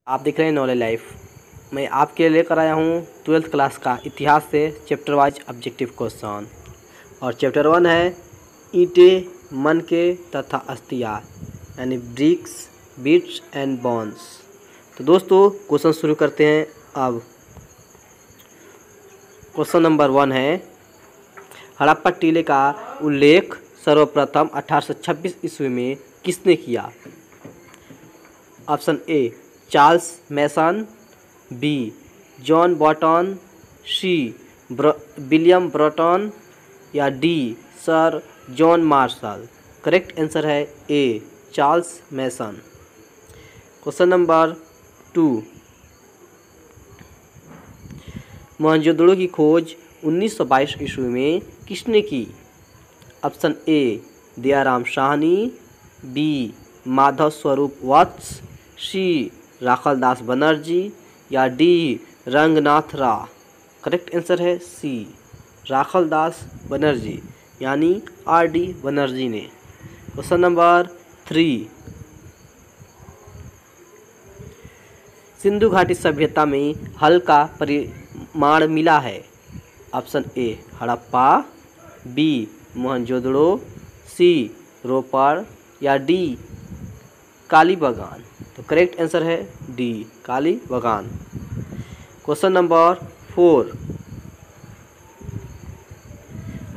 आप देख रहे हैं नॉलेज लाइफ। मैं आपके लिए लेकर आया हूँ 12th क्लास का इतिहास से चैप्टर वाइज ऑब्जेक्टिव क्वेश्चन। और चैप्टर 1 है ईंटें, मनके तथा अस्थियाँ, यानी ब्रिक्स, बिट्स एंड बोन्स। तो दोस्तों क्वेश्चन शुरू करते हैं। अब क्वेश्चन नंबर 1 है, हड़प्पा टीले का उल्लेख सर्वप्रथम 1826 ईस्वी में किसने किया? Option A Charles Masson, B John Botton, C William Broughton या D sir John Marshall. Correct answer है A Charles Masson. Question number 2, Mohenjodaro की खोज 1922 ईस्वी में किसने की? Option A Dayaram Sahni, B Madhav Swarup Vats, C Rakhaldas Banerji या D Ranganath Rao. Correct answer है सी राखलदास बनर्जी, यानी आर डी बनर्जी ने। क्वेश्चन नंबर 3, सिंधु घाटी सभ्यता में हल का परिमाण मिला है। Option A Harappa, B Mohenjodaro, C Ropar या डी कालीबंगान। तो करेक्ट आंसर है D Kalibangan. Question number 4,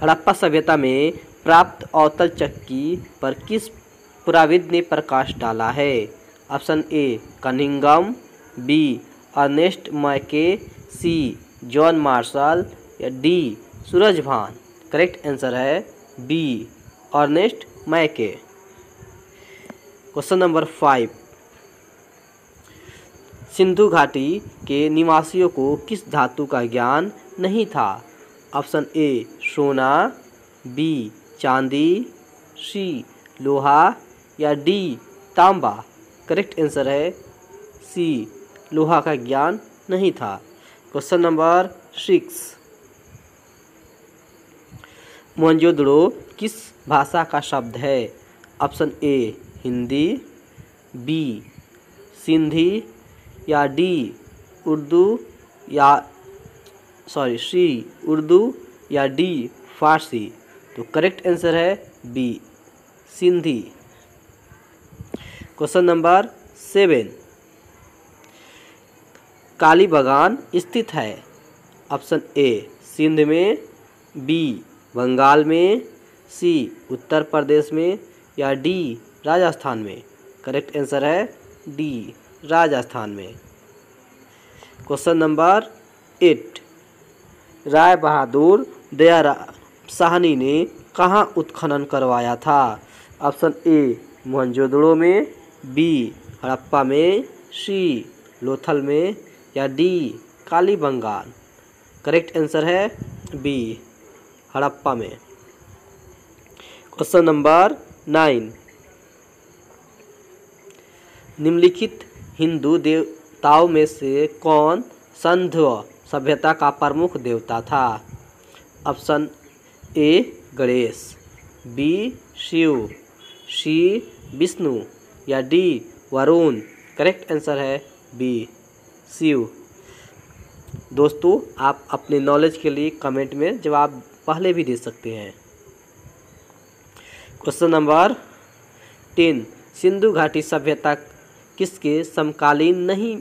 Harappa सभ्यता में प्राप्त अवतल चक्की पर किस पुराविद ने प्रकाश डाला है? Option A Cunningham, B Ernest Mackay, C John Marshall या डी सूरजभान। करेक्ट आंसर है B Ernest Mackay. Question number 5, Sindhu घाटी के निवासियों को किस धातु का ज्ञान नहीं था? ऑप्शन ए सोना, बी चांदी, सी लोहा या डी तांबा। करेक्ट आंसर है सी लोहा का ज्ञान नहीं था। क्वेश्चन नंबर 6, मोहनजोदड़ो किस भाषा का शब्द है? Option A Hindi, B Sindhi या डी उर्दू या सी उर्दू या डी फारसी। तो करेक्ट आंसर है B Sindhi. Question number 7, Kalibangan स्थित है? ऑप्शन ए सिंध में, बी बंगाल में, सी उत्तर प्रदेश में या डी राजस्थान में। करेक्ट आंसर है डी राजस्थान में। क्वेश्चन नंबर 8, राय बहादुर दयाराम साहनी ने कहाँ उत्खनन करवाया था? ऑप्शन ए मोहनजोदड़ो में, बी हड़प्पा में, सी लोथल में या डी कालीबंगान। करेक्ट आंसर है बी हड़प्पा में। क्वेश्चन नंबर 9, निम्नलिखित हिंदू देवताओं में से कौन सिंधु सभ्यता का प्रमुख देवता था? Option A Ganesh, B Shiv, C Vishnu या डी वरुण। करेक्ट आंसर है बी शिव। दोस्तों आप अपने नॉलेज के लिए कमेंट में जवाब पहले भी दे सकते हैं। क्वेश्चन नंबर 10, सिंधु घाटी सभ्यता किसके समकालीन नहीं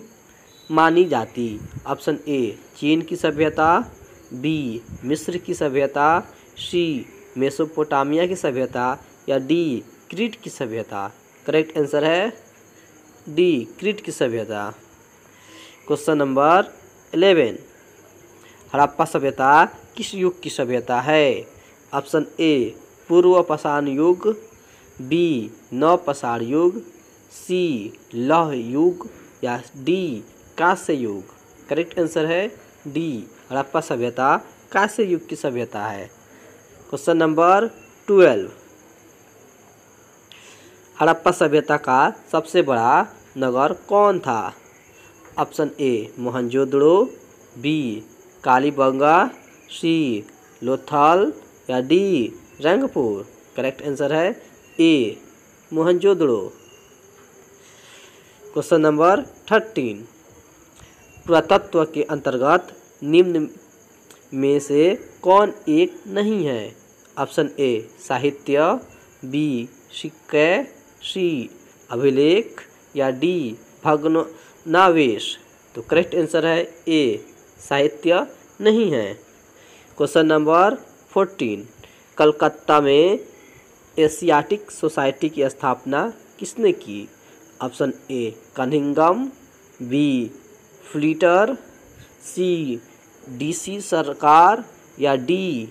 मानी जाती? ऑप्शन ए चीन की सभ्यता, बी मिस्र की सभ्यता, सी मेसोपोटामिया की सभ्यता या डी क्रीट की सभ्यता। करेक्ट आंसर है डी क्रीट की सभ्यता। क्वेश्चन नंबर 11, हड़प्पा सभ्यता किस युग की सभ्यता है? ऑप्शन ए पूर्व पाषाण युग, बी नवपाषाण युग, सी लौह युग या डी कांस्य युग। करेक्ट आंसर है डी हड़प्पा सभ्यता कांस्य युग की सभ्यता है। क्वेश्चन नंबर 12, हड़प्पा सभ्यता का सबसे बड़ा नगर कौन था? Option A Mohenjodaro, B Kalibanga, C Lothal या डी रंगपुर। करेक्ट आंसर है ए मोहनजोदड़ो। क्वेश्चन नंबर 13, पुरातत्व के अंतर्गत निम्न में से कौन एक नहीं है? ऑप्शन ए साहित्य, बी सिक्के, सी अभिलेख या डी भग्नावशेष। तो करेक्ट आंसर है ए साहित्य नहीं है। क्वेश्चन नंबर 14, कलकत्ता में एशियाटिक सोसाइटी की स्थापना किसने की? ऑप्शन ए कनिंघम, बी फ्लीटर, सी डीसी सरकार या डी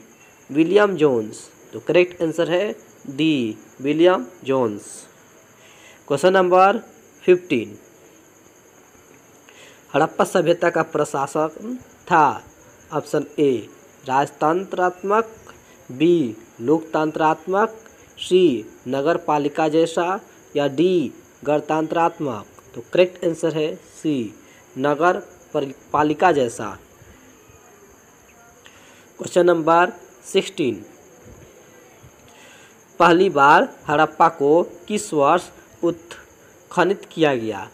विलियम जोन्स। तो करेक्ट आंसर है D William Jones. Question number 15, Harappa सभ्यता का प्रशासन था? ऑप्शन ए राजतंत्रात्मक, बी लोकतंत्रात्मक, सी नगर पालिका जैसा या डी गणतंत्रात्मक। तो करेक्ट आंसर है सी नगर पालिका जैसा। क्वेश्चन नंबर 16, पहली बार हड़प्पा को किस वर्ष उत्खनन किया गया?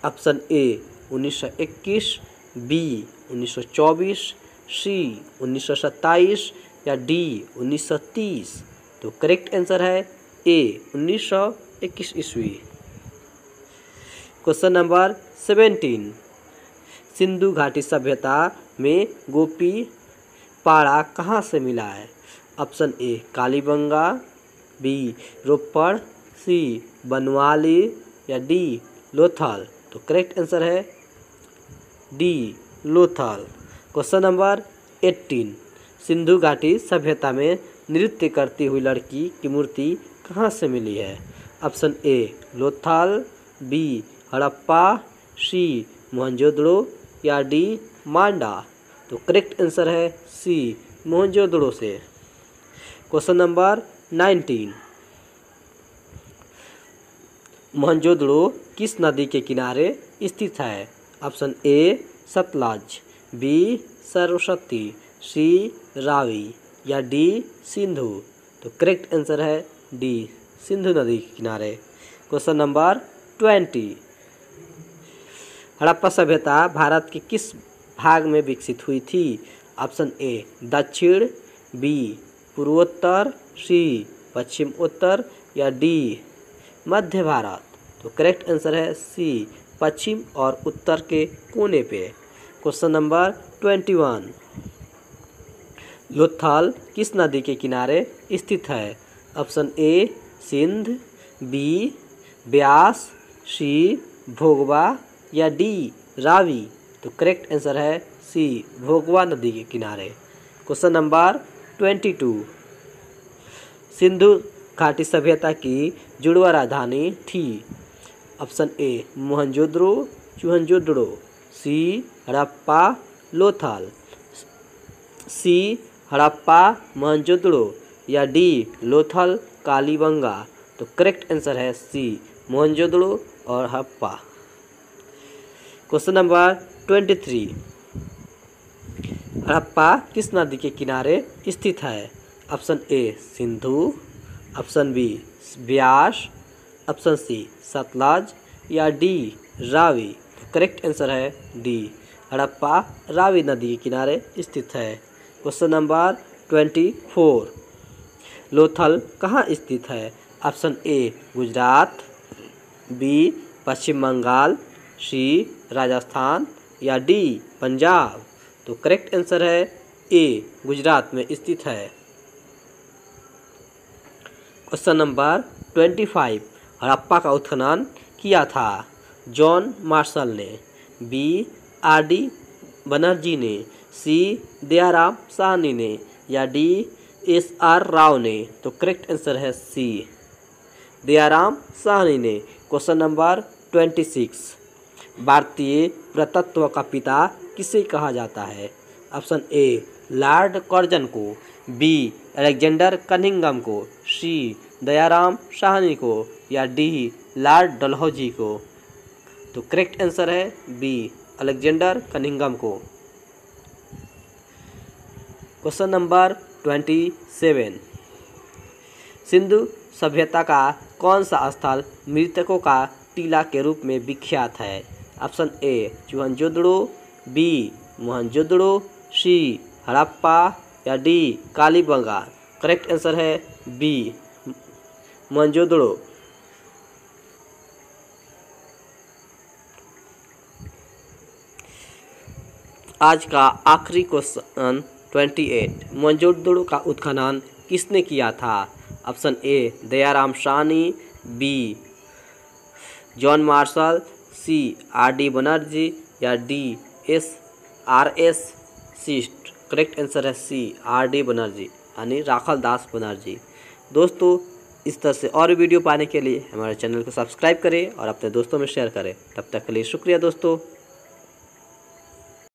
ऑप्शन ए 1921, बी 1924, सी 1927 या डी 1930। तो करेक्ट आंसर है ए 1921 ईस्वी। क्वेश्चन नंबर 17, सिंधु घाटी सभ्यता में गोपी पाड़ा कहाँ से मिला है? ऑप्शन ए कालीबंगा, बी रोपड़, सी बनवाली या डी लोथल। तो करेक्ट आंसर है D Lothal. Question number 18, Sindhu घाटी सभ्यता में नृत्य करती हुई लड़की की मूर्ति कहाँ से मिली है? Option A Lothal, B Harappa, C Mohenjodaro या डी मांडा। तो करेक्ट आंसर है सी मोहनजोदड़ो से। क्वेश्चन नंबर 19, मोहनजोदड़ो किस नदी के किनारे स्थित है? Option A Sutlej, B Saraswati, C Ravi या डी सिंधु। तो करेक्ट आंसर है डी सिंधु नदी के किनारे। क्वेश्चन नंबर 20, हड़प्पा सभ्यता भारत के किस भाग में विकसित हुई थी? ऑप्शन ए दक्षिण, बी पूर्वोत्तर, सी पश्चिम उत्तर या डी मध्य भारत। तो करेक्ट आंसर है सी पश्चिम और उत्तर के कोने पे। क्वेश्चन नंबर 21, लोथल किस नदी के किनारे स्थित है? Option A Sindh, B Beas, C Bhogava या डी रावी। तो करेक्ट आंसर है सी भोगवा नदी के किनारे। क्वेश्चन नंबर 22, सिंधु घाटी सभ्यता की जुड़वा राजधानी थी? ऑप्शन ए मोहनजोदड़ो, चूहनजोदड़ो, सी हड़प्पा, लोथल, सी हड़प्पा मोहनजोदड़ो या डी लोथल कालीबंगा। तो करेक्ट आंसर है सी मोहनजोदड़ो और हड़प्पा। क्वेश्चन नंबर 23, हड़प्पा किस नदी के किनारे स्थित है? Option A Sindhu, option B Beas, option C Sutlej या डी रावी। तो करेक्ट आंसर है डी हड़प्पा रावी नदी के किनारे स्थित है। क्वेश्चन नंबर 24, लोथल कहाँ स्थित है? ऑप्शन ए गुजरात, बी पश्चिम बंगाल, सी राजस्थान या डी पंजाब। तो करेक्ट आंसर है ए गुजरात में स्थित है। क्वेश्चन नंबर 25, हड़प्पा का उत्खनन किया था? जॉन मार्शल ने, बी आर डी बनर्जी ने, सी दयाराम साहनी ने या डी एस आर राव ने। तो करेक्ट आंसर है सी दयाराम साहनी ने। क्वेश्चन नंबर 26, भारतीय पुरातत्व का पिता किसे कहा जाता है? ऑप्शन ए लॉर्ड कर्जन को, बी अलेक्जेंडर कनिंघम को, सी दयाराम साहनी को या डी लॉर्ड डलहौजी को। तो करेक्ट आंसर है बी अलेक्जेंडर कनिंघम को। क्वेश्चन नंबर 27, सिंधु सभ्यता का कौन सा स्थल मृतकों का टीला के रूप में विख्यात है? Option A Mohenjodaro, B Mohenjodaro, C Harappa या डी कालीबंगा। करेक्ट आंसर है बी मोहनजोदड़ो। आज का आखिरी क्वेश्चन 28, मोहनजोदड़ो का उत्खनन किसने किया था? Option A Dayaram Sahni, B John Marshall, C R D. Banerjee या डी एस.आर.एस. सिस्ट। करेक्ट आंसर है सी आर.डी. बनर्जी यानी राखल दास बनर्जी। दोस्तों, इस तरह से और वीडियो पाने के लिए हमारे चैनल को सब्सक्राइब करें और अपने दोस्तों में शेयर करें। तब तक के लिए शुक्रिया दोस्तों।